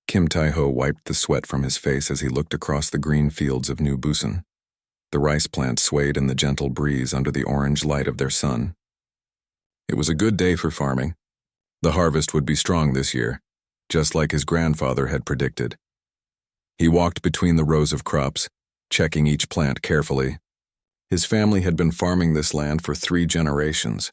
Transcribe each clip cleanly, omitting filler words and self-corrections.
Kim Tai-ho wiped the sweat from his face as he looked across the green fields of New Busan. The rice plants swayed in the gentle breeze under the orange light of their sun. It was a good day for farming. The harvest would be strong this year, just like his grandfather had predicted. He walked between the rows of crops, checking each plant carefully. His family had been farming this land for 3 generations.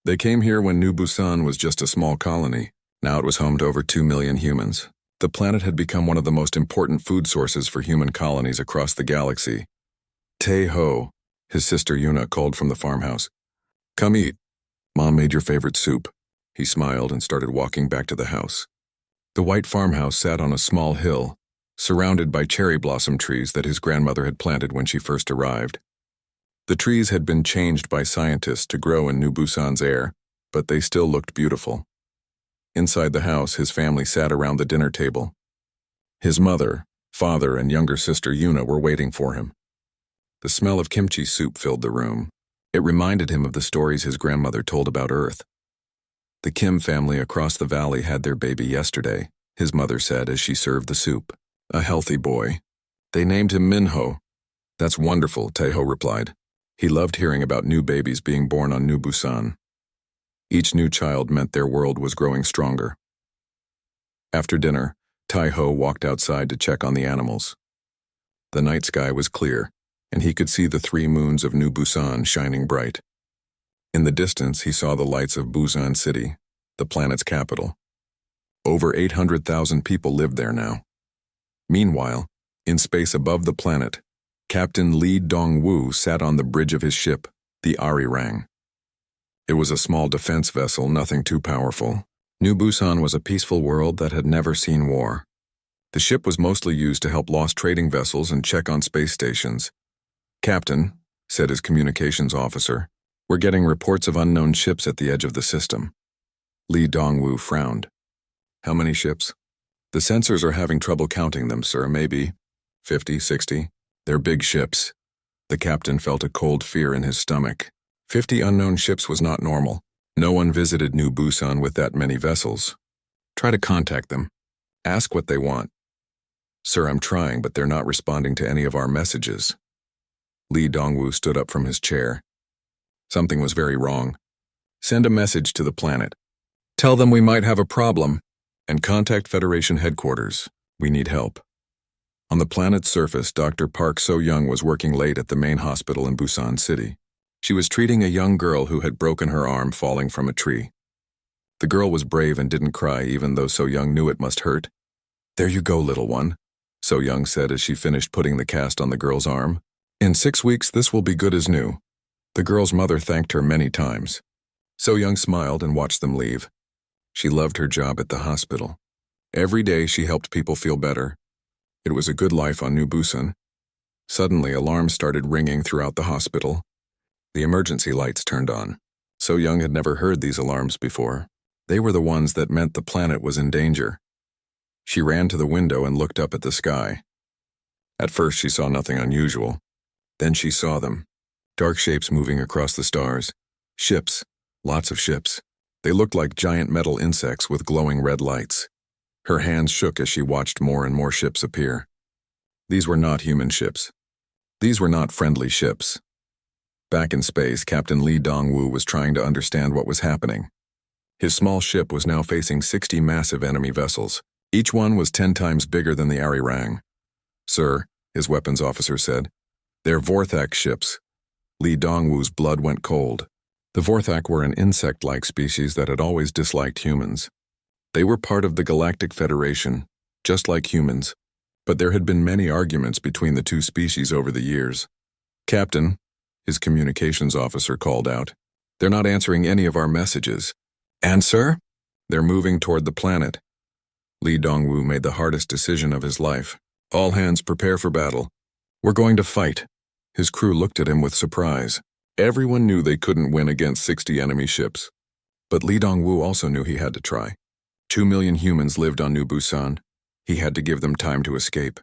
They came here when New Busan was just a small colony. Now it was home to over 2 million humans. The planet had become one of the most important food sources for human colonies across the galaxy. Tae-ho, his sister Yuna called from the farmhouse. "Come eat. Mom made your favorite soup." He smiled and started walking back to the house. The white farmhouse sat on a small hill, surrounded by cherry blossom trees that his grandmother had planted when she first arrived. The trees had been changed by scientists to grow in New Busan's air, but they still looked beautiful. Inside the house, his family sat around the dinner table. His mother, father, and younger sister Yuna were waiting for him. The smell of kimchi soup filled the room. It reminded him of the stories his grandmother told about Earth. The Kim family across the valley had their baby yesterday, his mother said as she served the soup. A healthy boy. They named him Minho. "That's wonderful," Tae-ho replied. He loved hearing about new babies being born on New Busan. Each new child meant their world was growing stronger. After dinner, Tai-ho walked outside to check on the animals. The night sky was clear, and he could see the 3 moons of New Busan shining bright. In the distance, he saw the lights of Busan City, the planet's capital. Over 800,000 people lived there now. Meanwhile, in space above the planet, Captain Lee Dong-woo sat on the bridge of his ship, the Arirang. It was a small defense vessel, nothing too powerful. New Busan was a peaceful world that had never seen war. The ship was mostly used to help lost trading vessels and check on space stations. "Captain," said his communications officer, "we're getting reports of unknown ships at the edge of the system." Lee Dong-woo frowned. "How many ships?" "The sensors are having trouble counting them, sir. Maybe 50, 60. They're big ships." The captain felt a cold fear in his stomach. 50 unknown ships was not normal. No one visited New Busan with that many vessels. "Try to contact them. Ask what they want." "Sir, I'm trying, but they're not responding to any of our messages." Lee Dong-woo stood up from his chair. Something was very wrong. "Send a message to the planet. Tell them we might have a problem, and contact Federation headquarters. We need help." On the planet's surface, Dr. Park So-young was working late at the main hospital in Busan City. She was treating a young girl who had broken her arm falling from a tree. The girl was brave and didn't cry, even though So-young knew it must hurt. "There you go, little one," So-young said as she finished putting the cast on the girl's arm. "In 6 weeks, this will be good as new." The girl's mother thanked her many times. So-young smiled and watched them leave. She loved her job at the hospital. Every day she helped people feel better. It was a good life on New Busan. Suddenly, alarms started ringing throughout the hospital. The emergency lights turned on. So-young had never heard these alarms before. They were the ones that meant the planet was in danger. She ran to the window and looked up at the sky. At first, she saw nothing unusual. Then she saw them. Dark shapes moving across the stars. Ships. Lots of ships. They looked like giant metal insects with glowing red lights. Her hands shook as she watched more and more ships appear. These were not human ships. These were not friendly ships. Back in space, Captain Lee Dong-woo was trying to understand what was happening. His small ship was now facing 60 massive enemy vessels. Each one was 10 times bigger than the Arirang. "Sir," his weapons officer said, "they're Vorthak ships." Lee Dong-woo's blood went cold. The Vorthak were an insect-like species that had always disliked humans. They were part of the Galactic Federation, just like humans, but there had been many arguments between the 2 species over the years. "Captain," his communications officer called out, "they're not answering any of our messages." "And, sir?" "They're moving toward the planet." Lee Dong-woo made the hardest decision of his life. "All hands prepare for battle. We're going to fight." His crew looked at him with surprise. Everyone knew they couldn't win against 60 enemy ships. But Lee Dong-woo also knew he had to try. 2 million humans lived on New Busan. He had to give them time to escape.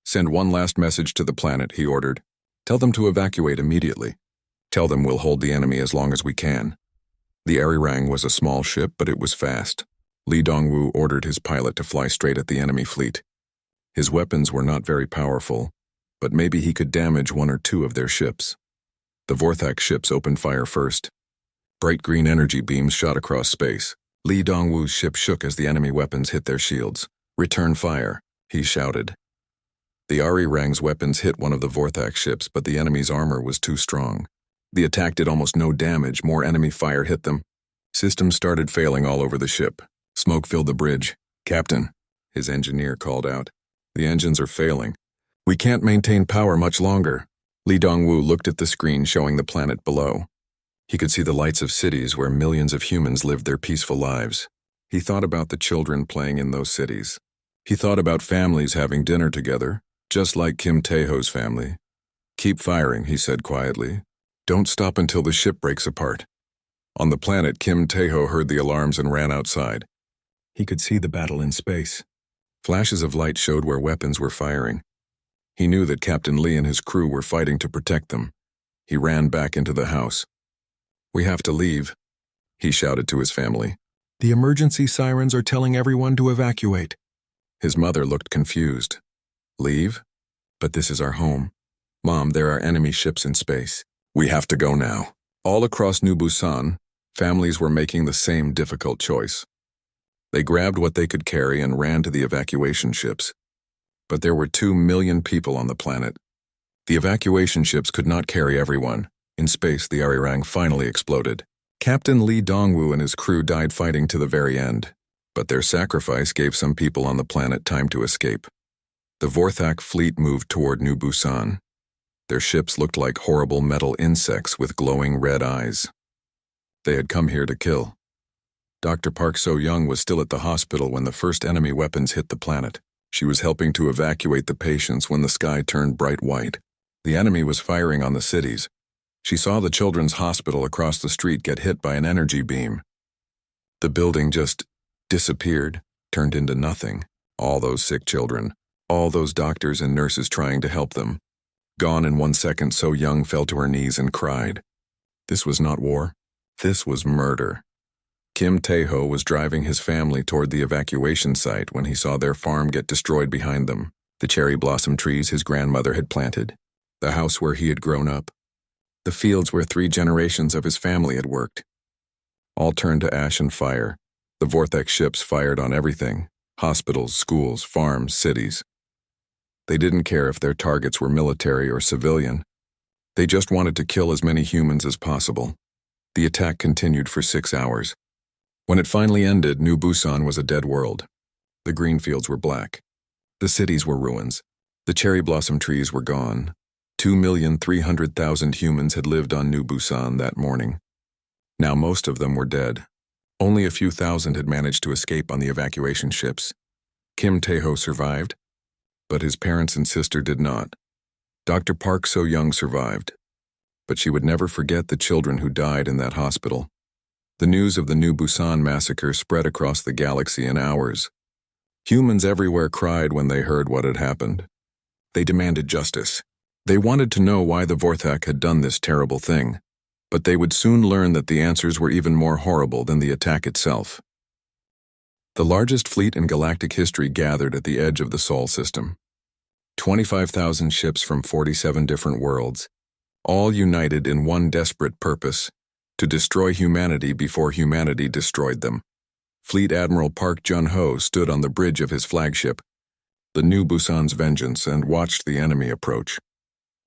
"Send one last message to the planet," he ordered. "Tell them to evacuate immediately. Tell them we'll hold the enemy as long as we can." The Arirang was a small ship, but it was fast. Lee Dongwu ordered his pilot to fly straight at the enemy fleet. His weapons were not very powerful, but maybe he could damage one or two of their ships. The Vorthak ships opened fire first. Bright green energy beams shot across space. Lee Dongwu's ship shook as the enemy weapons hit their shields. "Return fire," he shouted. The Arirang's weapons hit one of the Vorthak ships, but the enemy's armor was too strong. The attack did almost no damage. More enemy fire hit them. Systems started failing all over the ship. Smoke filled the bridge. "Captain," his engineer called out. "The engines are failing. We can't maintain power much longer." Lee Dongwu looked at the screen showing the planet below. He could see the lights of cities where millions of humans lived their peaceful lives. He thought about the children playing in those cities. He thought about families having dinner together, just like Kim Taeho's family. "Keep firing," he said quietly. "Don't stop until the ship breaks apart." On the planet, Kim Taeho heard the alarms and ran outside. He could see the battle in space. Flashes of light showed where weapons were firing. He knew that Captain Lee and his crew were fighting to protect them. He ran back into the house. "We have to leave," he shouted to his family. "The emergency sirens are telling everyone to evacuate." His mother looked confused. "Leave? But this is our home. Mom, there are enemy ships in space. We have to go now." All across New Busan, families were making the same difficult choice. They grabbed what they could carry and ran to the evacuation ships. But there were 2 million people on the planet. The evacuation ships could not carry everyone. In space, the Arirang finally exploded. Captain Lee Dongwu and his crew died fighting to the very end, but their sacrifice gave some people on the planet time to escape. The Vorthak fleet moved toward New Busan. Their ships looked like horrible metal insects with glowing red eyes. They had come here to kill. Dr. Park So-young was still at the hospital when the first enemy weapons hit the planet. She was helping to evacuate the patients when the sky turned bright white. The enemy was firing on the cities. She saw the children's hospital across the street get hit by an energy beam. The building just disappeared, turned into nothing. All those sick children, all those doctors and nurses trying to help them. Gone in 1 second, So-young fell to her knees and cried. This was not war. This was murder. Kim Taeho was driving his family toward the evacuation site when he saw their farm get destroyed behind them. The cherry blossom trees his grandmother had planted. The house where he had grown up. The fields where 3 generations of his family had worked. All turned to ash and fire. The Vorthak ships fired on everything. Hospitals, schools, farms, cities. They didn't care if their targets were military or civilian. They just wanted to kill as many humans as possible. The attack continued for 6 hours. When it finally ended, New Busan was a dead world. The green fields were black. The cities were ruins. The cherry blossom trees were gone. 2,300,000 humans had lived on New Busan that morning. Now most of them were dead. Only a few thousand had managed to escape on the evacuation ships. Kim Taeho survived, but his parents and sister did not. Dr. Park So-young survived, but she would never forget the children who died in that hospital. The news of the New Busan massacre spread across the galaxy in hours. Humans everywhere cried when they heard what had happened. They demanded justice. They wanted to know why the Vorthak had done this terrible thing, but they would soon learn that the answers were even more horrible than the attack itself. The largest fleet in galactic history gathered at the edge of the Sol system. 25,000 ships from 47 different worlds, all united in one desperate purpose: to destroy humanity before humanity destroyed them. Fleet Admiral Park Jun-ho stood on the bridge of his flagship, the New Busan's Vengeance, and watched the enemy approach.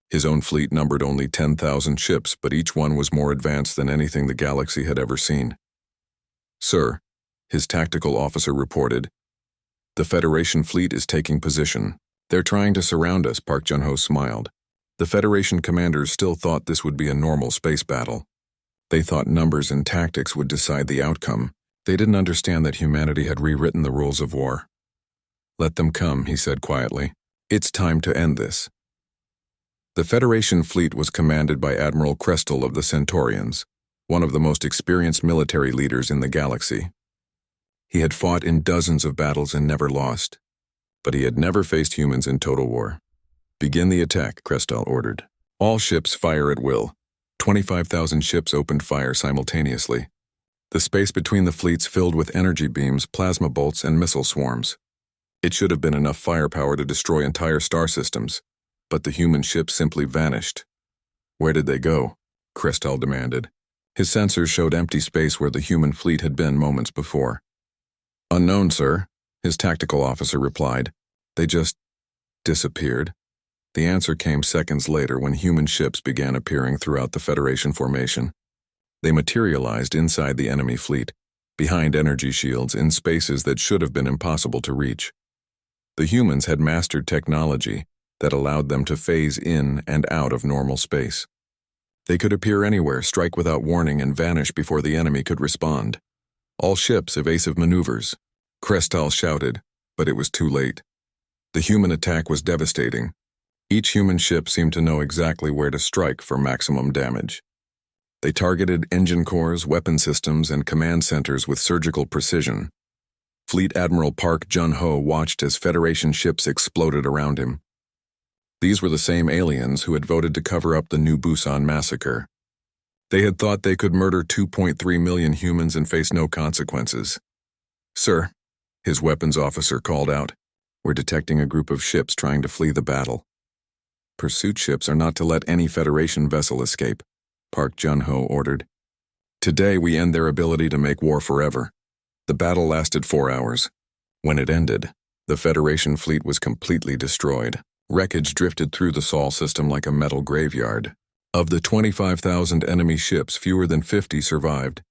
His own fleet numbered only 10,000 ships, but each one was more advanced than anything the galaxy had ever seen. "Sir," his tactical officer reported, "the Federation fleet is taking position. They're trying to surround us," Park Jun-ho smiled. The Federation commanders still thought this would be a normal space battle. They thought numbers and tactics would decide the outcome. They didn't understand that humanity had rewritten the rules of war. "Let them come," he said quietly. "It's time to end this." The Federation fleet was commanded by Admiral Crestel of the Centaurians, one of the most experienced military leaders in the galaxy. He had fought in dozens of battles and never lost, but he had never faced humans in total war. "Begin the attack," Crestel ordered. "All ships fire at will." 25,000 ships opened fire simultaneously. The space between the fleets filled with energy beams, plasma bolts, and missile swarms. It should have been enough firepower to destroy entire star systems, but the human ships simply vanished. Where did they go? Crestel demanded. His sensors showed empty space where the human fleet had been moments before. Unknown, sir, his tactical officer replied. They just disappeared. The answer came seconds later when human ships began appearing throughout the Federation formation. They materialized inside the enemy fleet, behind energy shields in spaces that should have been impossible to reach. The humans had mastered technology that allowed them to phase in and out of normal space. They could appear anywhere, strike without warning, and vanish before the enemy could respond. All ships evasive maneuvers. Crestel shouted, but it was too late. The human attack was devastating. Each human ship seemed to know exactly where to strike for maximum damage. They targeted engine cores, weapon systems, and command centers with surgical precision. Fleet Admiral Park Jun-ho watched as Federation ships exploded around him. These were the same aliens who had voted to cover up the New Busan massacre. They had thought they could murder 2.3 million humans and face no consequences. Sir, his weapons officer called out, we're detecting a group of ships trying to flee the battle. Pursuit ships are not to let any Federation vessel escape, Park Jun-ho ordered. Today we end their ability to make war forever. The battle lasted 4 hours. When it ended, the Federation fleet was completely destroyed. Wreckage drifted through the Sol system like a metal graveyard. Of the 25,000 enemy ships, fewer than 50 survived,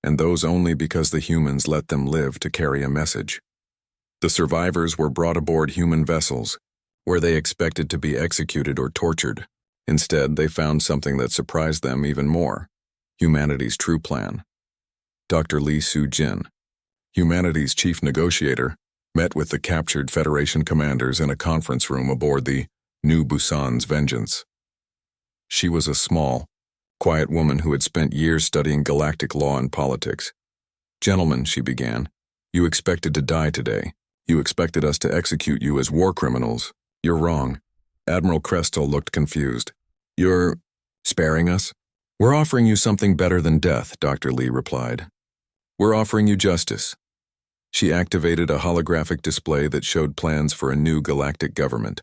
and those only because the humans let them live to carry a message. The survivors were brought aboard human vessels, where they expected to be executed or tortured. Instead, they found something that surprised them even more: humanity's true plan. Dr. Lee Soo-jin, humanity's chief negotiator, met with the captured Federation commanders in a conference room aboard the New Busan's Vengeance. She was a small, quiet woman who had spent years studying galactic law and politics. Gentlemen, she began, you expected to die today. You expected us to execute you as war criminals. You're wrong. Admiral Crestel looked confused. You're sparing us? We're offering you something better than death, Dr. Lee replied. We're offering you justice. She activated a holographic display that showed plans for a new galactic government.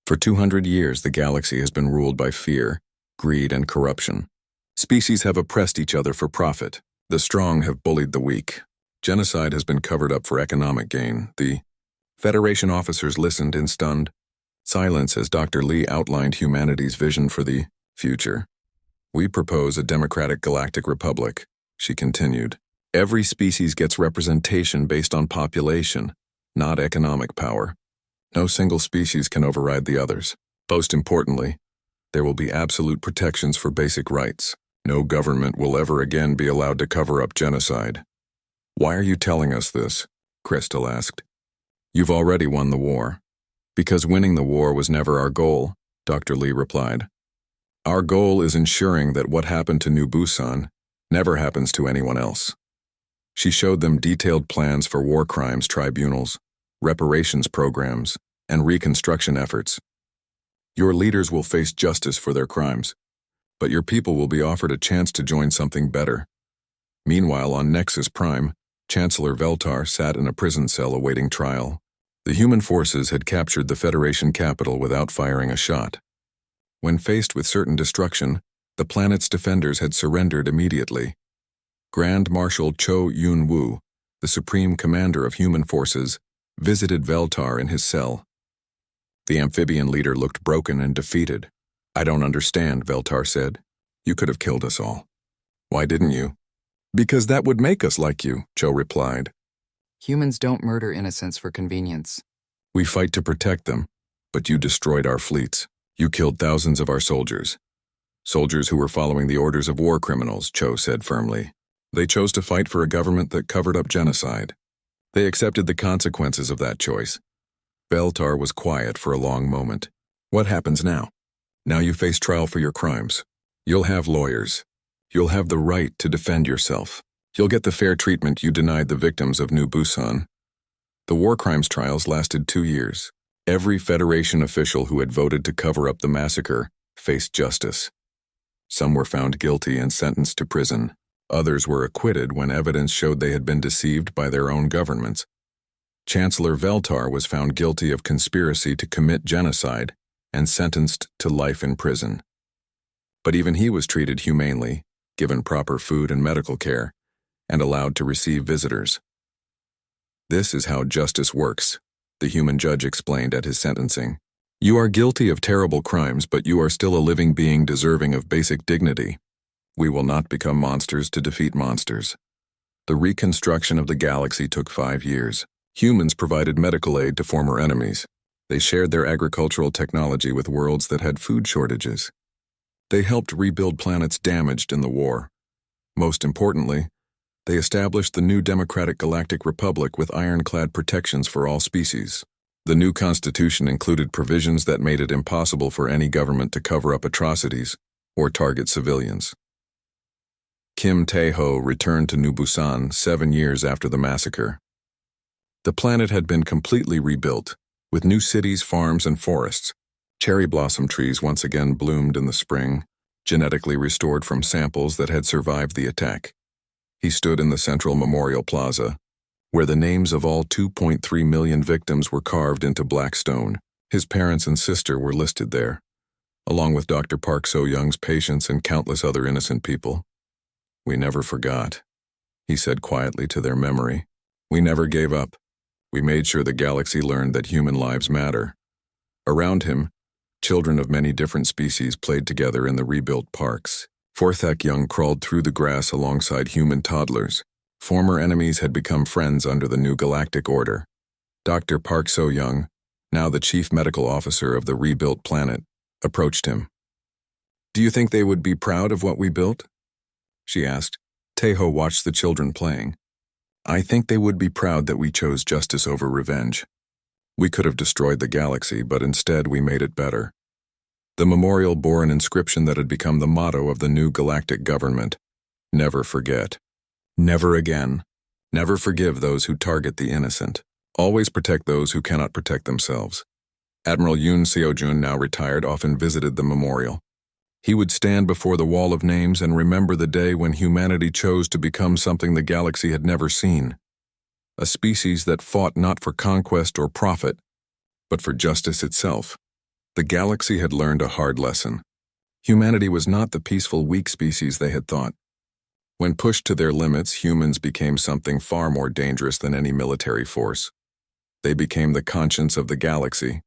For 200 years, the galaxy has been ruled by fear, greed, and corruption. Species have oppressed each other for profit. The strong have bullied the weak. Genocide has been covered up for economic gain. The Federation officers listened in stunned silence as Dr. Lee outlined humanity's vision for the future. We propose a democratic galactic republic, she continued. Every species gets representation based on population, not economic power. No single species can override the others. Most importantly, there will be absolute protections for basic rights. No government will ever again be allowed to cover up genocide. Why are you telling us this? Crestel asked. You've already won the war. Because winning the war was never our goal, Dr. Lee replied. Our goal is ensuring that what happened to New Busan never happens to anyone else. She showed them detailed plans for war crimes tribunals, reparations programs, and reconstruction efforts. Your leaders will face justice for their crimes, but your people will be offered a chance to join something better. Meanwhile, on Nexus Prime, Chancellor Veltar sat in a prison cell awaiting trial. The human forces had captured the Federation capital without firing a shot. When faced with certain destruction, the planet's defenders had surrendered immediately. Grand Marshal Cho Yun-woo, the supreme commander of human forces, visited Veltar in his cell. The amphibian leader looked broken and defeated. I don't understand, Veltar said. You could have killed us all. Why didn't you? Because that would make us like you, Cho replied. Humans don't murder innocents for convenience. We fight to protect them, but you destroyed our fleets. You killed thousands of our soldiers. Soldiers who were following the orders of war criminals, Cho said firmly. They chose to fight for a government that covered up genocide. They accepted the consequences of that choice. Veltar was quiet for a long moment. What happens now? Now you face trial for your crimes. You'll have lawyers. You'll have the right to defend yourself. You'll get the fair treatment you denied the victims of New Busan. The war crimes trials lasted 2 years. Every Federation official who had voted to cover up the massacre faced justice. Some were found guilty and sentenced to prison. Others were acquitted when evidence showed they had been deceived by their own governments. Chancellor Veltar was found guilty of conspiracy to commit genocide and sentenced to life in prison. But even he was treated humanely, given proper food and medical care, and allowed to receive visitors. "This is how justice works," the human judge explained at his sentencing. "You are guilty of terrible crimes, but you are still a living being deserving of basic dignity. We will not become monsters to defeat monsters." The reconstruction of the galaxy took 5 years. Humans provided medical aid to former enemies. They shared their agricultural technology with worlds that had food shortages. They helped rebuild planets damaged in the war. Most importantly, they established the new democratic Galactic Republic with ironclad protections for all species. The new constitution included provisions that made it impossible for any government to cover up atrocities or target civilians. Kim Tae-ho returned to New Busan 7 years after the massacre. The planet had been completely rebuilt, with new cities, farms, and forests. Cherry blossom trees once again bloomed in the spring, genetically restored from samples that had survived the attack. He stood in the central memorial plaza, where the names of all 2.3 million victims were carved into black stone. His parents and sister were listed there, along with Dr. Park So-young's patients and countless other innocent people. "We never forgot," he said quietly to their memory. "We never gave up. We made sure the galaxy learned that human lives matter." Around him, children of many different species played together in the rebuilt parks. Forthak Young crawled through the grass alongside human toddlers. Former enemies had become friends under the new galactic order. Dr. Park So-young, now the chief medical officer of the rebuilt planet, approached him. "Do you think they would be proud of what we built?" she asked. Tae-ho watched the children playing. "I think they would be proud that we chose justice over revenge. We could have destroyed the galaxy, but instead we made it better." The memorial bore an inscription that had become the motto of the new galactic government: "Never forget. Never again. Never forgive those who target the innocent. Always protect those who cannot protect themselves." Admiral Yoon Seo-jun, now retired, often visited the memorial. He would stand before the wall of names and remember the day when humanity chose to become something the galaxy had never seen. A species that fought not for conquest or profit, but for justice itself. The galaxy had learned a hard lesson. Humanity was not the peaceful, weak species they had thought. When pushed to their limits, humans became something far more dangerous than any military force. They became the conscience of the galaxy.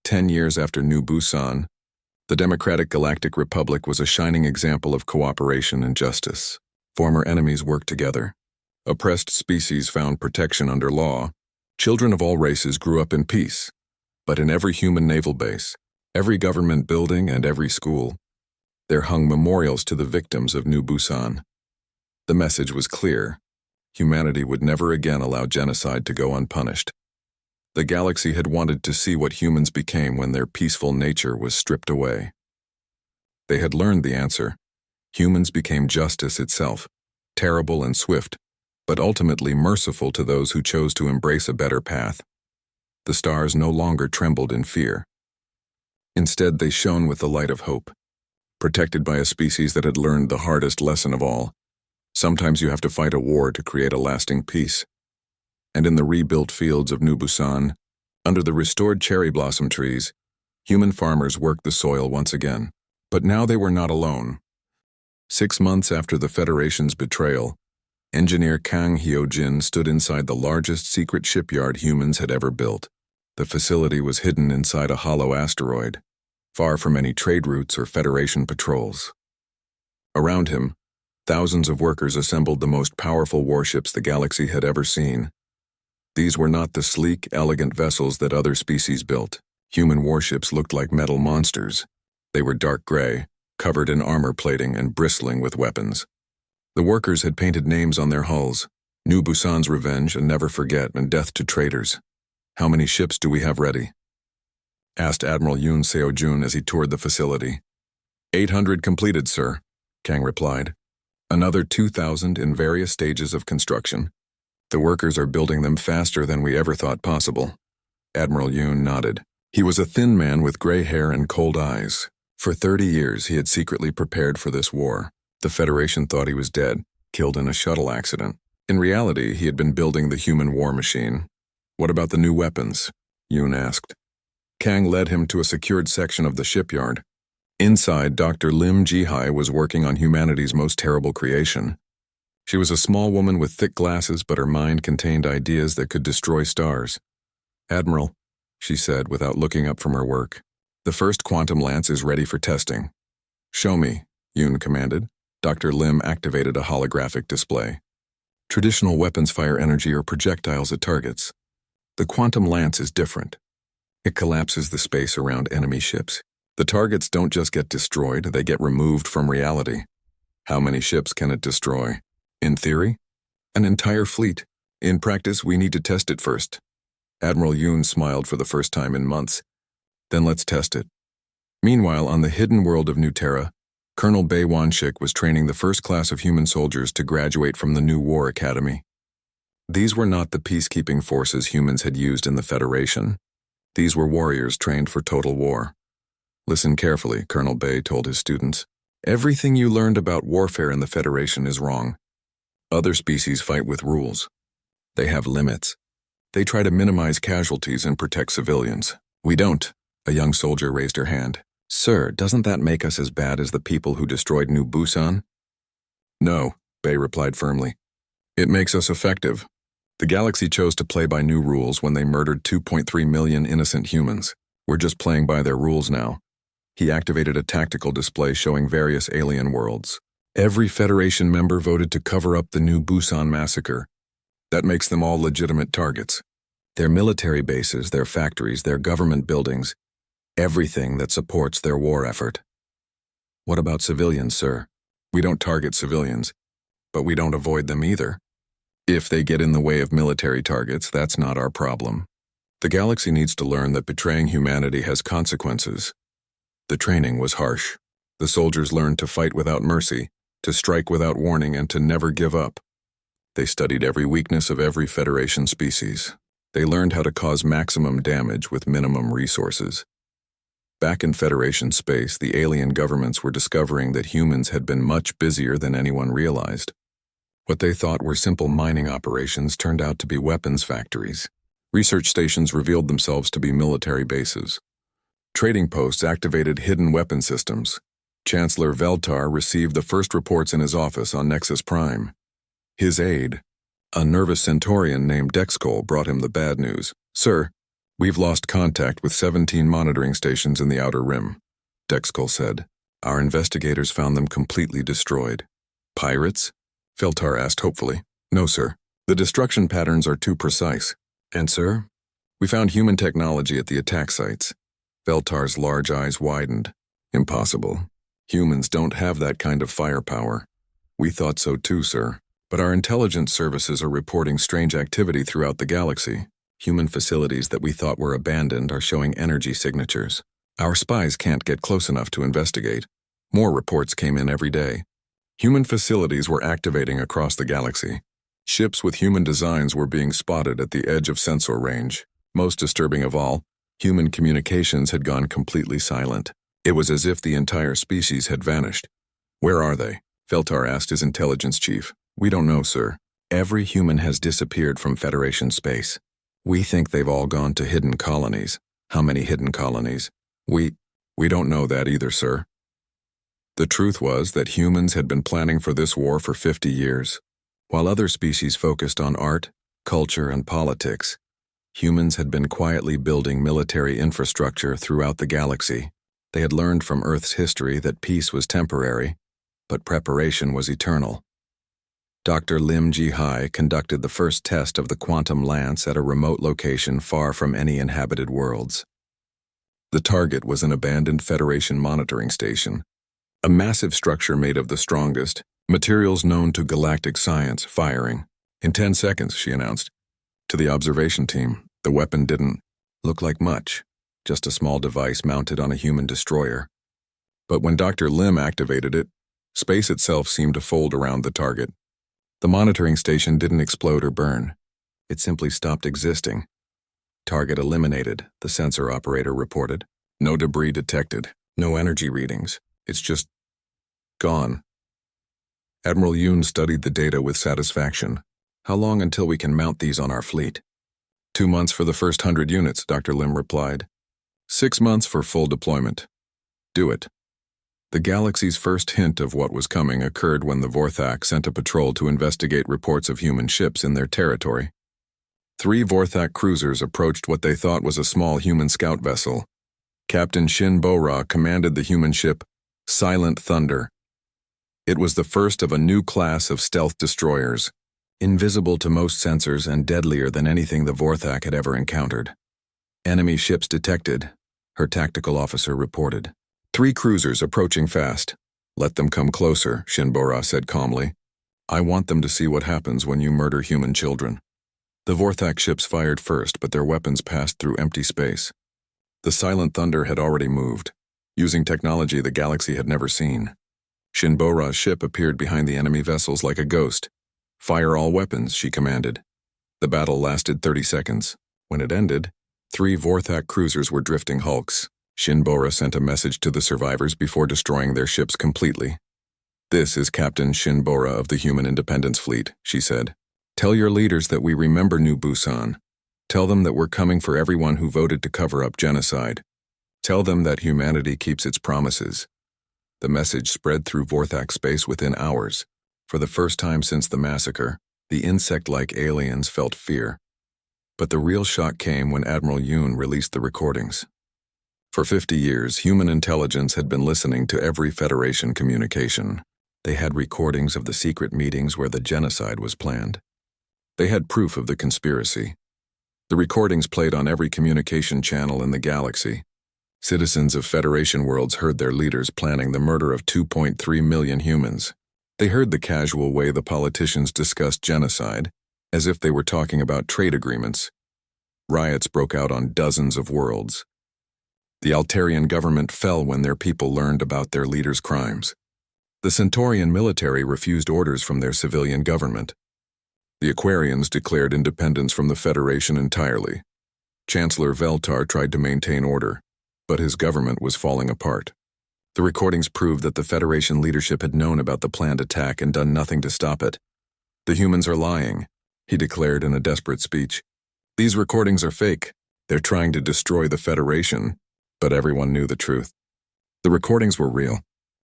10 years after New Busan, the Democratic Galactic Republic was a shining example of cooperation and justice. Former enemies worked together. Oppressed species found protection under law. Children of all races grew up in peace. But in every human naval base, every government building, and every school, there hung memorials to the victims of New Busan. The message was clear: humanity would never again allow genocide to go unpunished. The galaxy had wanted to see what humans became when their peaceful nature was stripped away. They had learned the answer. Humans became justice itself, terrible and swift, but ultimately merciful to those who chose to embrace a better path. The stars no longer trembled in fear. Instead, they shone with the light of hope, protected by a species that had learned the hardest lesson of all. Sometimes you have to fight a war to create a lasting peace. And in the rebuilt fields of New Busan, under the restored cherry blossom trees, human farmers worked the soil once again. But now they were not alone. 6 months after the Federation's betrayal, engineer Kang Hyo-jin stood inside the largest secret shipyard humans had ever built. The facility was hidden inside a hollow asteroid, far from any trade routes or Federation patrols. Around him, thousands of workers assembled the most powerful warships the galaxy had ever seen. These were not the sleek, elegant vessels that other species built. Human warships looked like metal monsters. They were dark gray, covered in armor plating and bristling with weapons. The workers had painted names on their hulls: New Busan's Revenge and Never Forget and Death to Traitors. "How many ships do we have ready?" asked Admiral Yoon Seo-jun as he toured the facility. 800 completed, sir," Kang replied. "Another 2,000 in various stages of construction. The workers are building them faster than we ever thought possible." Admiral Yoon nodded. He was a thin man with gray hair and cold eyes. For 30 years he had secretly prepared for this war. The Federation thought he was dead, killed in a shuttle accident. In reality, he had been building the human war machine. What about the new weapons? Yoon asked. Kang led him to a secured section of the shipyard. Inside, Dr. Lim Ji-hai was working on humanity's most terrible creation. She was a small woman with thick glasses, but her mind contained ideas that could destroy stars. "Admiral," she said without looking up from her work, "the first quantum lance is ready for testing." "Show me," Yoon commanded. Dr. Lim activated a holographic display. Traditional weapons fire energy or projectiles at targets. The quantum lance is different. It collapses the space around enemy ships. The targets don't just get destroyed, they get removed from reality. How many ships can it destroy? In theory, an entire fleet. In practice, we need to test it first. Admiral Yoon smiled for the first time in months. Then let's test it. Meanwhile, on the hidden world of New Terra, Colonel Bae Wanshik was training the first class of human soldiers to graduate from the new War Academy. These were not the peacekeeping forces humans had used in the Federation. These were warriors trained for total war. "Listen carefully," Colonel Bae told his students. "Everything you learned about warfare in the Federation is wrong. Other species fight with rules. They have limits. They try to minimize casualties and protect civilians. We don't." A young soldier raised her hand. "Sir, doesn't that make us as bad as the people who destroyed New Busan?" "No," Bae replied firmly. "It makes us effective. The galaxy chose to play by new rules when they murdered 2.3 million innocent humans. We're just playing by their rules now." He activated a tactical display showing various alien worlds. Every Federation member voted to cover up the New Busan massacre. That makes them all legitimate targets. Their military bases, their factories, their government buildings, everything that supports their war effort. "What about civilians, sir?" "We don't target civilians, but we don't avoid them either. If they get in the way of military targets, that's not our problem. The galaxy needs to learn that betraying humanity has consequences." The training was harsh. The soldiers learned to fight without mercy, to strike without warning, and to never give up. They studied every weakness of every Federation species. They learned how to cause maximum damage with minimum resources. Back in Federation space, the alien governments were discovering that humans had been much busier than anyone realized. What they thought were simple mining operations turned out to be weapons factories. Research stations revealed themselves to be military bases. Trading posts activated hidden weapon systems. Chancellor Veltar received the first reports in his office on Nexus Prime. His aide, a nervous Centaurian named Dexcol, brought him the bad news. "Sir, we've lost contact with 17 monitoring stations in the Outer Rim," Dexcol said. "Our investigators found them completely destroyed." "Pirates?" Veltar asked hopefully. "No, sir. The destruction patterns are too precise." "And, sir?" "We found human technology at the attack sites." Veltar's large eyes widened. "Impossible. Humans don't have that kind of firepower." "We thought so too, sir. But our intelligence services are reporting strange activity throughout the galaxy. Human facilities that we thought were abandoned are showing energy signatures. Our spies can't get close enough to investigate. More reports came in every day. Human facilities were activating across the galaxy. Ships with human designs were being spotted at the edge of sensor range. Most disturbing of all, human communications had gone completely silent. It was as if the entire species had vanished. "Where are they?" Veltar asked his intelligence chief. "We don't know, sir. Every human has disappeared from Federation space. We think they've all gone to hidden colonies." "How many hidden colonies?" We don't know that either, sir." The truth was that humans had been planning for this war for 50 years. While other species focused on art, culture, and politics, humans had been quietly building military infrastructure throughout the galaxy. They had learned from Earth's history that peace was temporary, but preparation was eternal. Dr. Lim Ji-hai conducted the first test of the quantum lance at a remote location far from any inhabited worlds. The target was an abandoned Federation monitoring station, a massive structure made of the strongest materials known to galactic science, firing. "In 10 seconds, she announced. To the observation team, the weapon didn't look like much, just a small device mounted on a human destroyer. But when Dr. Lim activated it, space itself seemed to fold around the target. The monitoring station didn't explode or burn. It simply stopped existing. "Target eliminated," the sensor operator reported. "No debris detected, no energy readings. It's just gone." Admiral Yoon studied the data with satisfaction. How long until we can mount these on our fleet? 2 months for the first 100 units, Dr. Lim replied. 6 months for full deployment. Do it. The galaxy's first hint of what was coming occurred when the Vorthak sent a patrol to investigate reports of human ships in their territory. 3 Vorthak cruisers approached what they thought was a small human scout vessel. Captain Shin Bo-ra commanded the human ship Silent Thunder. It was the first of a new class of stealth destroyers, invisible to most sensors and deadlier than anything the Vorthak had ever encountered. Enemy ships detected, her tactical officer reported. 3 cruisers approaching fast. Let them come closer, Shin Bo-ra said calmly. I want them to see what happens when you murder human children. The Vorthak ships fired first, but their weapons passed through empty space. The Silent Thunder had already moved, using technology the galaxy had never seen. Shin Bo-ra's ship appeared behind the enemy vessels like a ghost. Fire all weapons, she commanded. The battle lasted 30 seconds. When it ended, 3 Vorthak cruisers were drifting hulks. Shin Bo-ra sent a message to the survivors before destroying their ships completely. This is Captain Shin Bo-ra of the Human Independence Fleet, she said. Tell your leaders that we remember New Busan. Tell them that we're coming for everyone who voted to cover up genocide. Tell them that humanity keeps its promises. The message spread through Vorthak space within hours. For the first time since the massacre, the insect-like aliens felt fear. But the real shock came when Admiral Yoon released the recordings. For 50 years, human intelligence had been listening to every Federation communication. They had recordings of the secret meetings where the genocide was planned. They had proof of the conspiracy. The recordings played on every communication channel in the galaxy. Citizens of Federation worlds heard their leaders planning the murder of 2.3 million humans. They heard the casual way the politicians discussed genocide, as if they were talking about trade agreements. Riots broke out on dozens of worlds. The Altarian government fell when their people learned about their leaders' crimes. The Centaurian military refused orders from their civilian government. The Aquarians declared independence from the Federation entirely. Chancellor Veltar tried to maintain order, but his government was falling apart. The recordings proved that the Federation leadership had known about the planned attack and done nothing to stop it. The humans are lying, he declared in a desperate speech. These recordings are fake. They're trying to destroy the Federation, but everyone knew the truth. The recordings were real.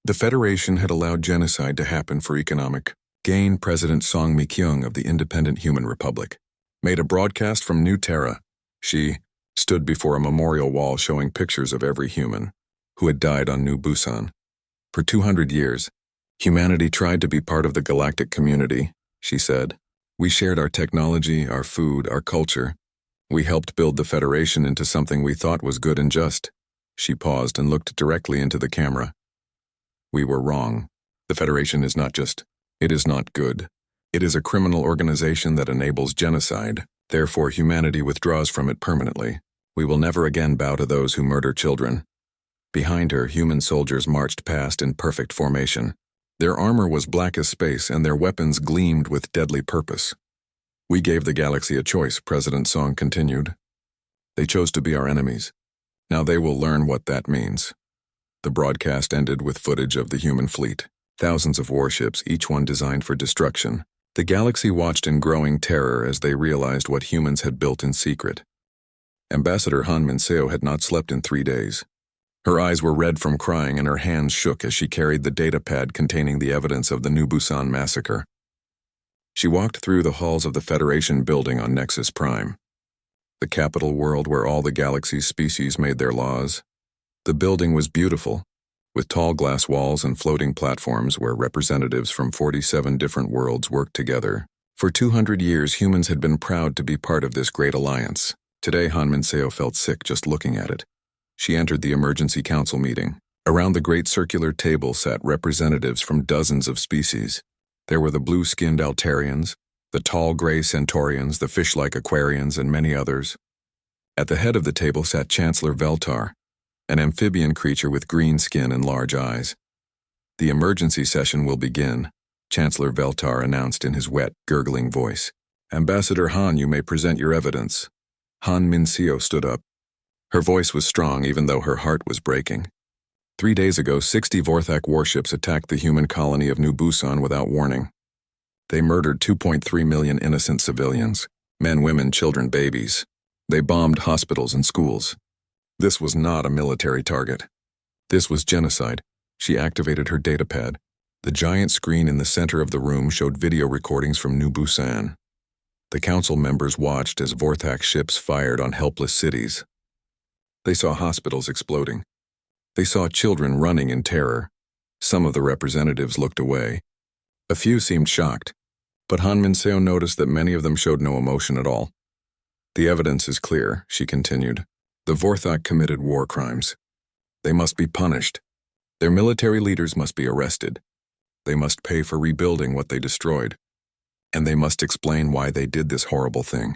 The Federation had allowed genocide to happen for economic gain. President Song Mi-kyung of the Independent Human Republic made a broadcast from New Terra. She stood before a memorial wall showing pictures of every human who had died on New Busan. For 200 years, humanity tried to be part of the galactic community, she said. We shared our technology, our food, our culture. We helped build the Federation into something we thought was good and just. She paused and looked directly into the camera. We were wrong. The Federation is not just, it is not good. It is a criminal organization that enables genocide. Therefore, humanity withdraws from it permanently. We will never again bow to those who murder children. Behind her, human soldiers marched past in perfect formation. Their armor was black as space, and their weapons gleamed with deadly purpose. We gave the galaxy a choice, President Song continued. They chose to be our enemies. Now they will learn what that means. The broadcast ended with footage of the human fleet. Thousands of warships, each one designed for destruction. The galaxy watched in growing terror as they realized what humans had built in secret. Ambassador Han Min-seo had not slept in 3 days. Her eyes were red from crying and her hands shook as she carried the data pad containing the evidence of the New Busan massacre. She walked through the halls of the Federation building on Nexus Prime, the capital world where all the galaxy's species made their laws. The building was beautiful, with tall glass walls and floating platforms where representatives from 47 different worlds worked together. For 200 years, humans had been proud to be part of this great alliance. Today, Han Min-seo felt sick just looking at it. She entered the emergency council meeting. Around the great circular table sat representatives from dozens of species. There were the blue-skinned Altarians, the tall gray Centaurians, the fish-like Aquarians, and many others. At the head of the table sat Chancellor Veltar, an amphibian creature with green skin and large eyes. The emergency session will begin, Chancellor Veltar announced in his wet, gurgling voice. Ambassador Han, you may present your evidence. Han Min-seo stood up. Her voice was strong even though her heart was breaking. 3 days ago, 60 Vorthak warships attacked the human colony of New Busan without warning. They murdered 2.3 million innocent civilians, men, women, children, babies. They bombed hospitals and schools. This was not a military target. This was genocide. She activated her datapad. The giant screen in the center of the room showed video recordings from New Busan. The council members watched as Vorthak ships fired on helpless cities. They saw hospitals exploding. They saw children running in terror. Some of the representatives looked away. A few seemed shocked, but Han Min-seo noticed that many of them showed no emotion at all. The evidence is clear, she continued. The Vorthak committed war crimes. They must be punished. Their military leaders must be arrested. They must pay for rebuilding what they destroyed. And they must explain why they did this horrible thing.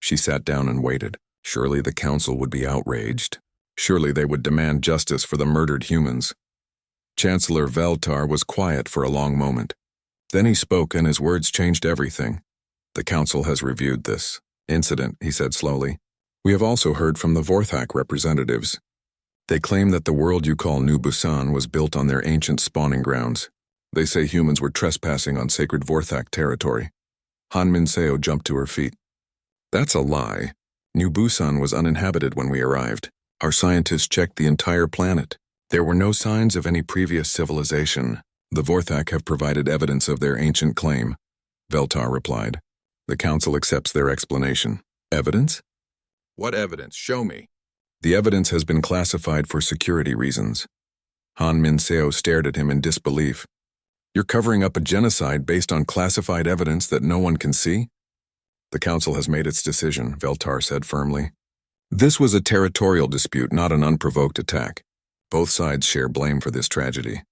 She sat down and waited. Surely the council would be outraged. Surely they would demand justice for the murdered humans. Chancellor Veltar was quiet for a long moment. Then he spoke, and his words changed everything. The council has reviewed this incident, he said slowly. We have also heard from the Vorthak representatives. They claim that the world you call New Busan was built on their ancient spawning grounds. They say humans were trespassing on sacred Vorthak territory. Han Min-seo jumped to her feet. That's a lie. New Busan was uninhabited when we arrived. Our scientists checked the entire planet. There were no signs of any previous civilization. The Vorthak have provided evidence of their ancient claim, Veltar replied. The council accepts their explanation. Evidence? What evidence? Show me. The evidence has been classified for security reasons. Han Min-seo stared at him in disbelief. You're covering up a genocide based on classified evidence that no one can see? The council has made its decision, Veltar said firmly. This was a territorial dispute, not an unprovoked attack. Both sides share blame for this tragedy.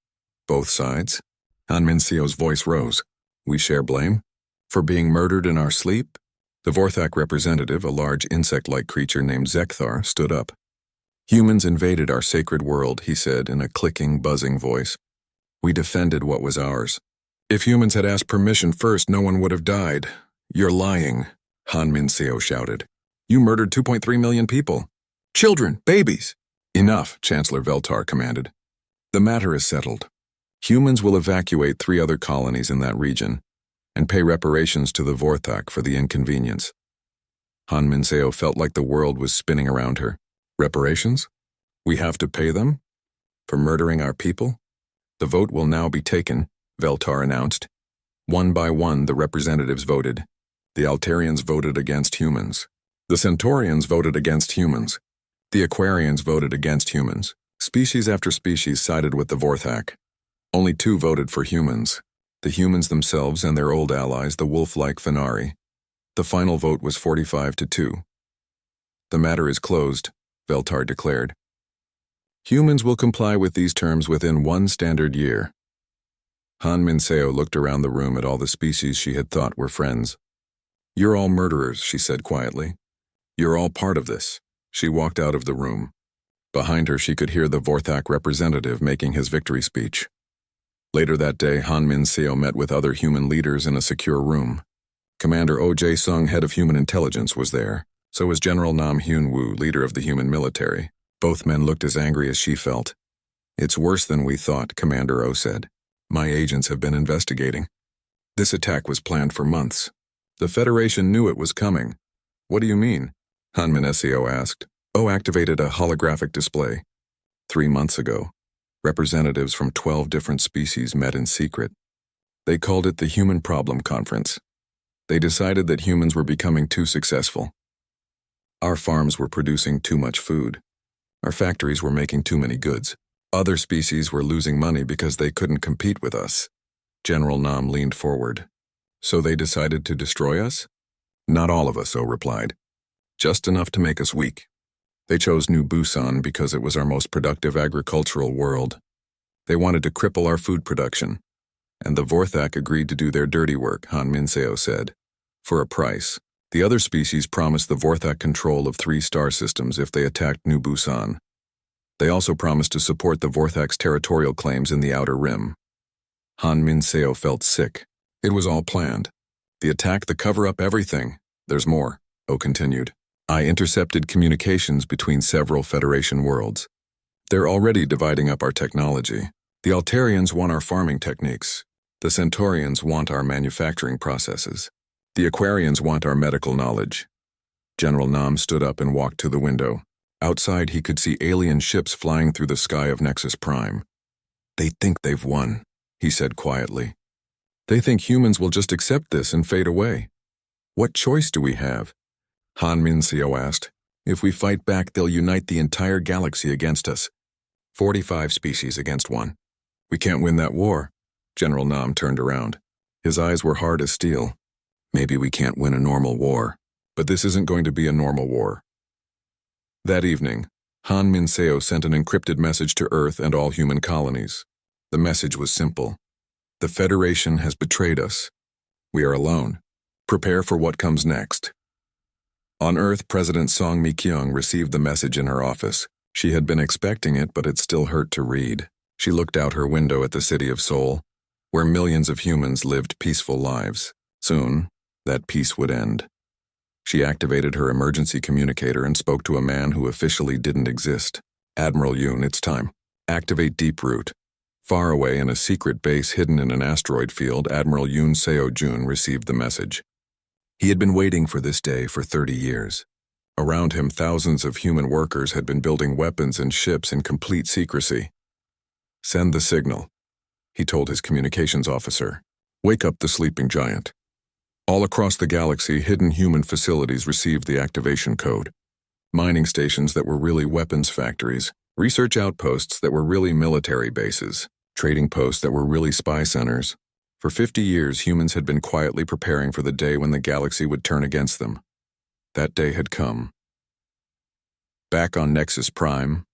Both sides? Han Min-seo's voice rose. We share blame? For being murdered in our sleep? The Vorthak representative, a large insect-like creature named Zekthar, stood up. Humans invaded our sacred world, he said in a clicking, buzzing voice. We defended what was ours. If humans had asked permission first, no one would have died. You're lying, Han Min-seo shouted. You murdered 2.3 million people. Children, babies. Enough, Chancellor Veltar commanded. The matter is settled. Humans will evacuate 3 other colonies in that region and pay reparations to the Vorthak for the inconvenience. Han Min-seo felt like the world was spinning around her. Reparations? We have to pay them? For murdering our people? The vote will now be taken, Veltar announced. One by one, the representatives voted. The Altarians voted against humans. The Centaurians voted against humans. The Aquarians voted against humans. Species after species sided with the Vorthak. Only 2 voted for humans. The humans themselves and their old allies, the wolf-like Fenari. The final vote was 45-2. The matter is closed, Veltar declared. Humans will comply with these terms within 1 standard year. Han Min-seo looked around the room at all the species she had thought were friends. You're all murderers, she said quietly. You're all part of this. She walked out of the room. Behind her, she could hear the Vorthak representative making his victory speech. Later that day, Han Min-seo met with other human leaders in a secure room. Commander Oh Jae-sung, head of human intelligence, was there. So was General Nam Hyun-woo, leader of the human military. Both men looked as angry as she felt. It's worse than we thought, Commander Oh said. My agents have been investigating. This attack was planned for months. The Federation knew it was coming. What do you mean? Han Min-seo asked. Oh activated a holographic display. 3 months ago, representatives from 12 different species met in secret. They called it the Human Problem Conference. They decided that humans were becoming too successful. Our farms were producing too much food. Our factories were making too many goods. Other species were losing money because they couldn't compete with us. General Nam leaned forward. So they decided to destroy us? Not all of us, Oh replied. Just enough to make us weak. They chose New Busan because it was our most productive agricultural world. They wanted to cripple our food production. And the Vorthak agreed to do their dirty work, Han Min-seo said. For a price. The other species promised the Vorthak control of 3 star systems if they attacked New Busan. They also promised to support the Vorthak's territorial claims in the Outer Rim. Han Min-seo felt sick. It was all planned. The attack, the cover-up, everything. There's more, Oh continued. I intercepted communications between several Federation worlds. They're already dividing up our technology. The Altarians want our farming techniques. The Centaurians want our manufacturing processes. The Aquarians want our medical knowledge. General Nam stood up and walked to the window. Outside, he could see alien ships flying through the sky of Nexus Prime. They think they've won, he said quietly. They think humans will just accept this and fade away. What choice do we have? Han Min-seo asked. If we fight back, they'll unite the entire galaxy against us. 45 species against one. We can't win that war. General Nam turned around. His eyes were hard as steel. Maybe we can't win a normal war, but this isn't going to be a normal war. That evening, Han Min-seo sent an encrypted message to Earth and all human colonies. The message was simple. The Federation has betrayed us. We are alone. Prepare for what comes next. On Earth, President Song Mi-kyung received the message in her office. She had been expecting it, but it still hurt to read. She looked out her window at the city of Seoul, where millions of humans lived peaceful lives. Soon, that peace would end. She activated her emergency communicator and spoke to a man who officially didn't exist. Admiral Yoon, it's time. Activate Deep Root. Far away in a secret base hidden in an asteroid field, Admiral Yoon Seo-jun received the message. He had been waiting for this day for 30 years. Around him, thousands of human workers had been building weapons and ships in complete secrecy. Send the signal, he told his communications officer. Wake up the sleeping giant. All across the galaxy, hidden human facilities received the activation code. Mining stations that were really weapons factories, research outposts that were really military bases, trading posts that were really spy centers. For 50 years, humans had been quietly preparing for the day when the galaxy would turn against them. That day had come. Back on Nexus Prime,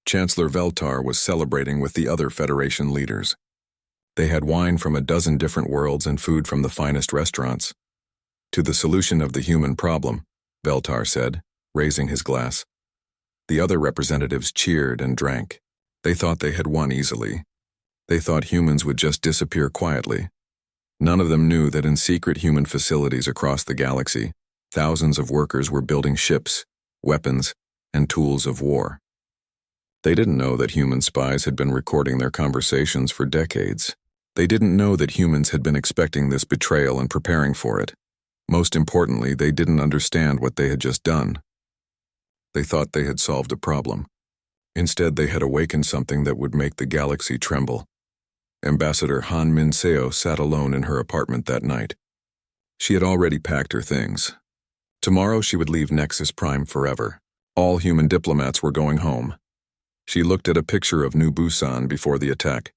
Chancellor Veltar was celebrating with the other Federation leaders. They had wine from a dozen different worlds and food from the finest restaurants. To the solution of the human problem, Veltar said, raising his glass. The other representatives cheered and drank. They thought they had won easily. They thought humans would just disappear quietly. None of them knew that in secret human facilities across the galaxy, thousands of workers were building ships, weapons, and tools of war. They didn't know that human spies had been recording their conversations for decades. They didn't know that humans had been expecting this betrayal and preparing for it. Most importantly, they didn't understand what they had just done. They thought they had solved a problem. Instead, they had awakened something that would make the galaxy tremble. Ambassador Han Min-seo sat alone in her apartment that night. She had already packed her things. Tomorrow she would leave Nexus Prime forever. All human diplomats were going home. She looked at a picture of New Busan before the attack.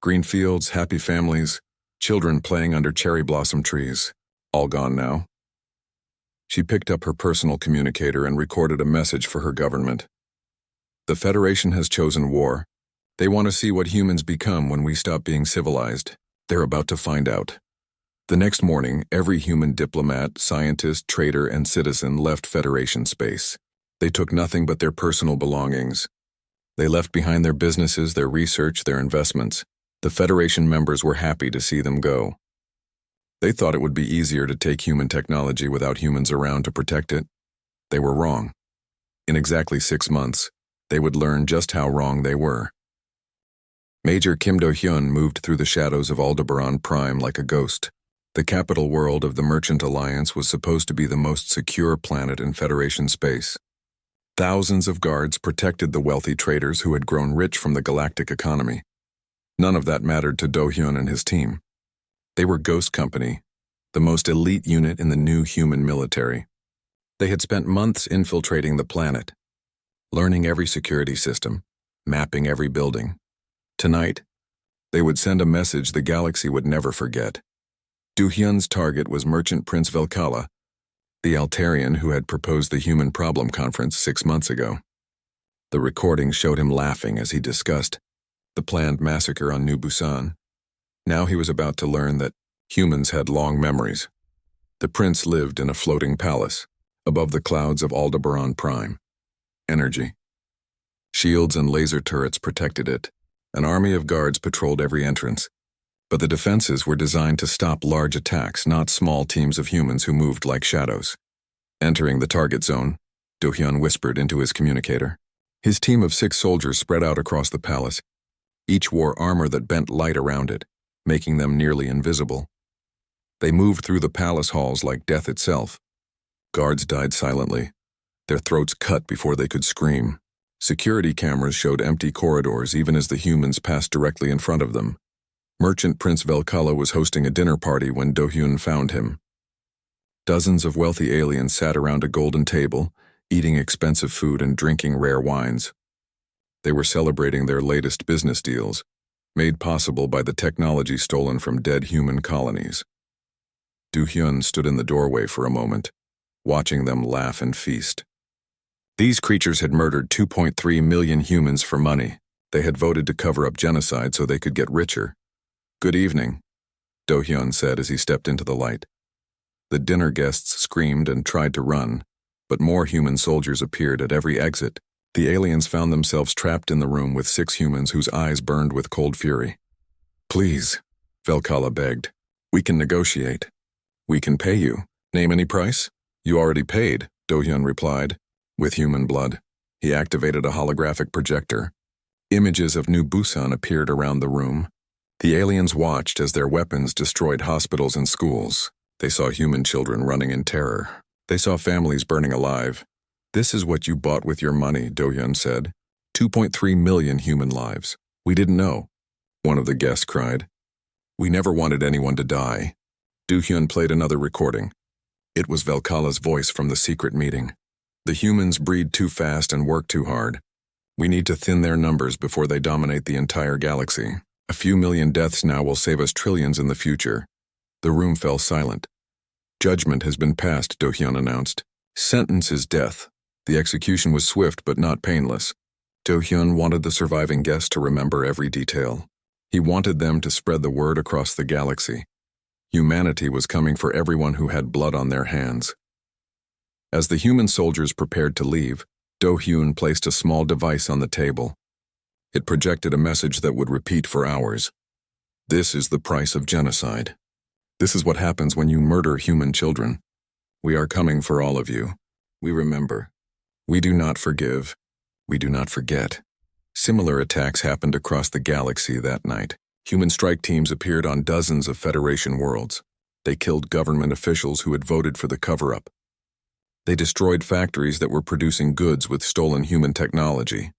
Green fields, happy families, children playing under cherry blossom trees. All gone now. She picked up her personal communicator and recorded a message for her government. The Federation has chosen war. They want to see what humans become when we stop being civilized. They're about to find out. The next morning, every human diplomat, scientist, trader, and citizen left Federation space. They took nothing but their personal belongings. They left behind their businesses, their research, their investments. The Federation members were happy to see them go. They thought it would be easier to take human technology without humans around to protect it. They were wrong. In exactly 6 months, they would learn just how wrong they were. Major Kim Do-hyun moved through the shadows of Aldebaran Prime like a ghost. The capital world of the Merchant Alliance was supposed to be the most secure planet in Federation space. Thousands of guards protected the wealthy traders who had grown rich from the galactic economy. None of that mattered to Do-hyun and his team. They were Ghost Company, the most elite unit in the new human military. They had spent months infiltrating the planet, learning every security system, mapping every building. Tonight, they would send a message the galaxy would never forget. Do-hyun's target was Merchant Prince Velkala, the Altarian who had proposed the Human Problem Conference 6 months ago. The recording showed him laughing as he discussed the planned massacre on New Busan. Now he was about to learn that humans had long memories. The prince lived in a floating palace, above the clouds of Aldebaran Prime. Energy. Shields and laser turrets protected it. An army of guards patrolled every entrance. But the defenses were designed to stop large attacks, not small teams of humans who moved like shadows. Entering the target zone, Do-hyun whispered into his communicator. His team of 6 soldiers spread out across the palace. Each wore armor that bent light around it, making them nearly invisible. They moved through the palace halls like death itself. Guards died silently, their throats cut before they could scream. Security cameras showed empty corridors even as the humans passed directly in front of them. Merchant Prince Velkala was hosting a dinner party when Do-hyun found him. Dozens of wealthy aliens sat around a golden table, eating expensive food and drinking rare wines. They were celebrating their latest business deals, made possible by the technology stolen from dead human colonies. Do-hyun stood in the doorway for a moment, watching them laugh and feast. These creatures had murdered 2.3 million humans for money. They had voted to cover up genocide so they could get richer. "Good evening," Do-hyun said as he stepped into the light. The dinner guests screamed and tried to run, but more human soldiers appeared at every exit. The aliens found themselves trapped in the room with 6 humans whose eyes burned with cold fury. "Please," Velkala begged. "We can negotiate. We can pay you. Name any price?" "You already paid," Do-hyun replied. With human blood, he activated a holographic projector. Images of New Busan appeared around the room. The aliens watched as their weapons destroyed hospitals and schools. They saw human children running in terror. They saw families burning alive. "This is what you bought with your money," Do-hyun said. 2.3 million human lives. "We didn't know," one of the guests cried. "We never wanted anyone to die." Do-hyun played another recording. It was Velkala's voice from the secret meeting. "The humans breed too fast and work too hard. We need to thin their numbers before they dominate the entire galaxy. A few million deaths now will save us trillions in the future." The room fell silent. "Judgment has been passed," Do-hyun announced. "Sentence is death." The execution was swift but not painless. Do-hyun wanted the surviving guests to remember every detail. He wanted them to spread the word across the galaxy. Humanity was coming for everyone who had blood on their hands. As the human soldiers prepared to leave, Do-hyun placed a small device on the table. It projected a message that would repeat for hours. "This is the price of genocide. This is what happens when you murder human children. We are coming for all of you. We remember. We do not forgive. We do not forget." Similar attacks happened across the galaxy that night. Human strike teams appeared on dozens of Federation worlds. They killed government officials who had voted for the cover-up. They destroyed factories that were producing goods with stolen human technology.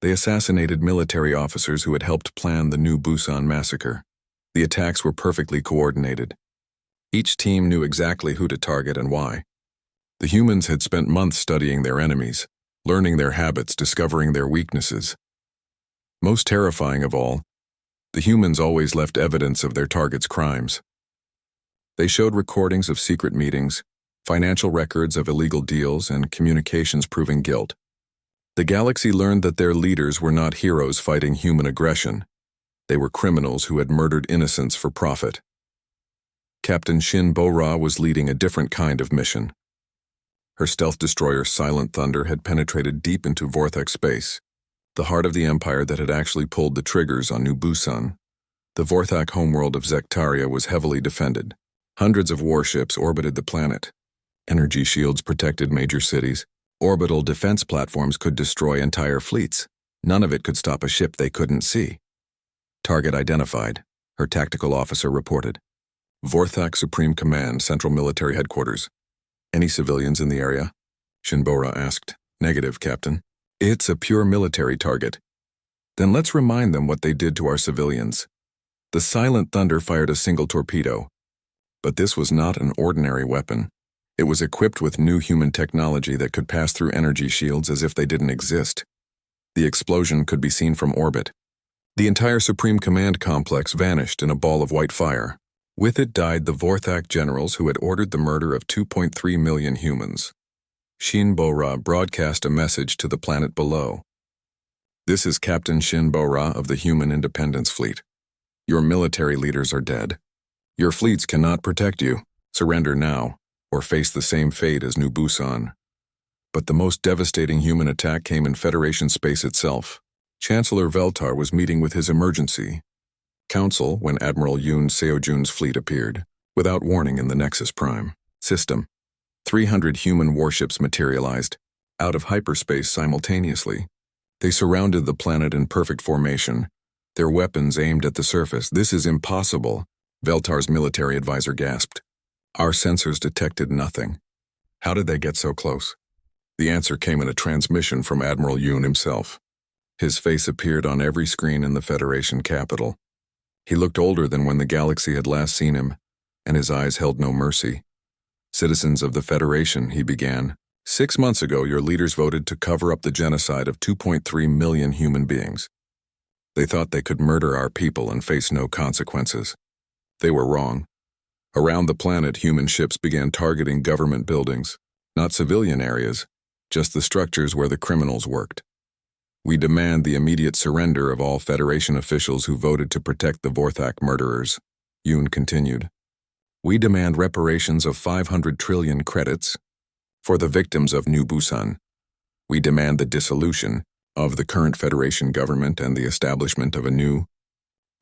They assassinated military officers who had helped plan the New Busan massacre. The attacks were perfectly coordinated. Each team knew exactly who to target and why. The humans had spent months studying their enemies, learning their habits, discovering their weaknesses. Most terrifying of all, the humans always left evidence of their targets' crimes. They showed recordings of secret meetings, financial records of illegal deals, and communications proving guilt. The galaxy learned that their leaders were not heroes fighting human aggression. They were criminals who had murdered innocents for profit. Captain Shin Bo-ra was leading a different kind of mission. Her stealth destroyer Silent Thunder had penetrated deep into Vortex space, the heart of the empire that had actually pulled the triggers on New Busan. The Vorthak homeworld of Zektaria was heavily defended. Hundreds of warships orbited the planet. Energy shields protected major cities. Orbital defense platforms could destroy entire fleets. None of it could stop a ship they couldn't see. "Target identified," her tactical officer reported. "Vorthak Supreme Command, Central Military Headquarters. Any civilians in the area?" Shin Bo-ra asked. "Negative, Captain." "It's a pure military target." "Then let's remind them what they did to our civilians." The Silent Thunder fired a single torpedo. But this was not an ordinary weapon. It was equipped with new human technology that could pass through energy shields as if they didn't exist. The explosion could be seen from orbit. The entire Supreme Command complex vanished in a ball of white fire. With it died the Vorthak generals who had ordered the murder of 2.3 million humans. Shin Bo-ra broadcast a message to the planet below. "This is Captain Shin Bo-ra of the Human Independence Fleet. Your military leaders are dead. Your fleets cannot protect you. Surrender now, or face the same fate as New Busan." But the most devastating human attack came in Federation space itself. Chancellor Veltar was meeting with his emergency council when Admiral Yoon Seojun's fleet appeared, without warning in the Nexus Prime system. 300 human warships materialized, out of hyperspace simultaneously. They surrounded the planet in perfect formation, their weapons aimed at the surface. "This is impossible," Veltar's military advisor gasped. "Our sensors detected nothing. How did they get so close?" The answer came in a transmission from Admiral Yoon himself. His face appeared on every screen in the Federation capital. He looked older than when the galaxy had last seen him, and his eyes held no mercy. "Citizens of the Federation," he began, "6 months ago your leaders voted to cover up the genocide of 2.3 million human beings. They thought they could murder our people and face no consequences. They were wrong. Around the planet, human ships began targeting government buildings, not civilian areas, just the structures where the criminals worked. We demand the immediate surrender of all Federation officials who voted to protect the Vorthak murderers," Yoon continued. "We demand reparations of 500 trillion credits for the victims of New Busan. We demand the dissolution of the current Federation government and the establishment of a new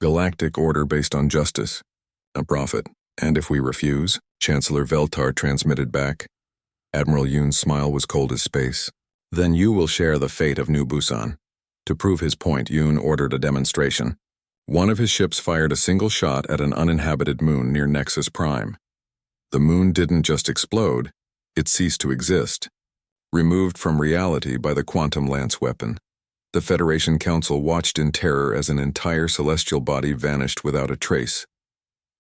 galactic order based on justice, a profit. And if we refuse," Chancellor Veltar transmitted back. Admiral Yoon's smile was cold as space. "Then you will share the fate of New Busan." To prove his point, Yoon ordered a demonstration. One of his ships fired a single shot at an uninhabited moon near Nexus Prime. The moon didn't just explode, it ceased to exist, removed from reality by the quantum lance weapon. The Federation Council watched in terror as an entire celestial body vanished without a trace.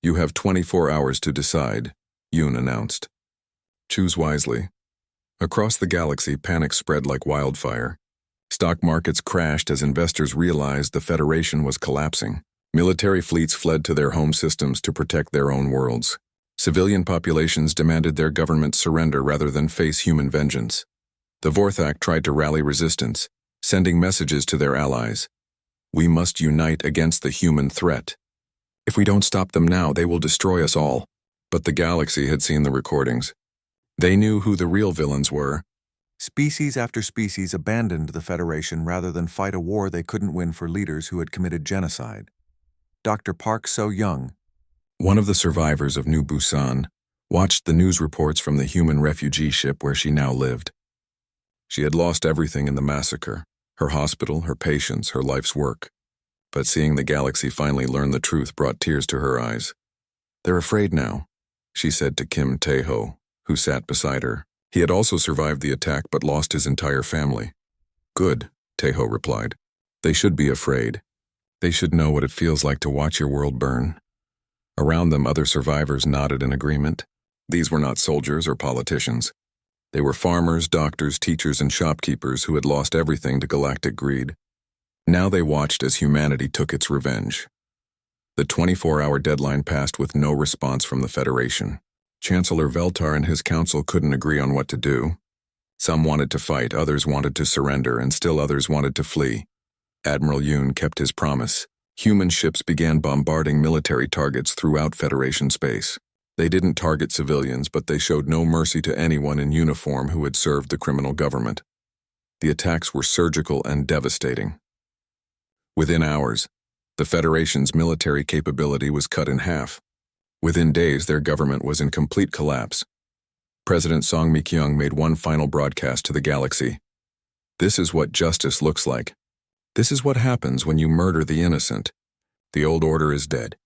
"You have 24 hours to decide," Yoon announced. "Choose wisely." Across the galaxy, panic spread like wildfire. Stock markets crashed as investors realized the Federation was collapsing. Military fleets fled to their home systems to protect their own worlds. Civilian populations demanded their government surrender rather than face human vengeance. The Vorthak tried to rally resistance, sending messages to their allies. "We must unite against the human threat. If we don't stop them now, they will destroy us all." But the galaxy had seen the recordings. They knew who the real villains were. Species after species abandoned the Federation rather than fight a war they couldn't win for leaders who had committed genocide. Dr. Park So-young, one of the survivors of New Busan, watched the news reports from the human refugee ship where she now lived. She had lost everything in the massacre, her hospital, her patients, her life's work. But seeing the galaxy finally learn the truth brought tears to her eyes. "They're afraid now," she said to Kim Tae-ho, who sat beside her. He had also survived the attack but lost his entire family. "Good," Tae-ho replied. "They should be afraid. They should know what it feels like to watch your world burn." Around them, other survivors nodded in agreement. These were not soldiers or politicians. They were farmers, doctors, teachers, and shopkeepers who had lost everything to galactic greed. Now they watched as humanity took its revenge. The 24-hour deadline passed with no response from the Federation. Chancellor Veltar and his council couldn't agree on what to do. Some wanted to fight, others wanted to surrender, and still others wanted to flee. Admiral Yoon kept his promise. Human ships began bombarding military targets throughout Federation space. They didn't target civilians, but they showed no mercy to anyone in uniform who had served the criminal government. The attacks were surgical and devastating. Within hours, the Federation's military capability was cut in half. Within days, their government was in complete collapse. President Song Mi-kyung made one final broadcast to the galaxy. "This is what justice looks like. This is what happens when you murder the innocent. The old order is dead.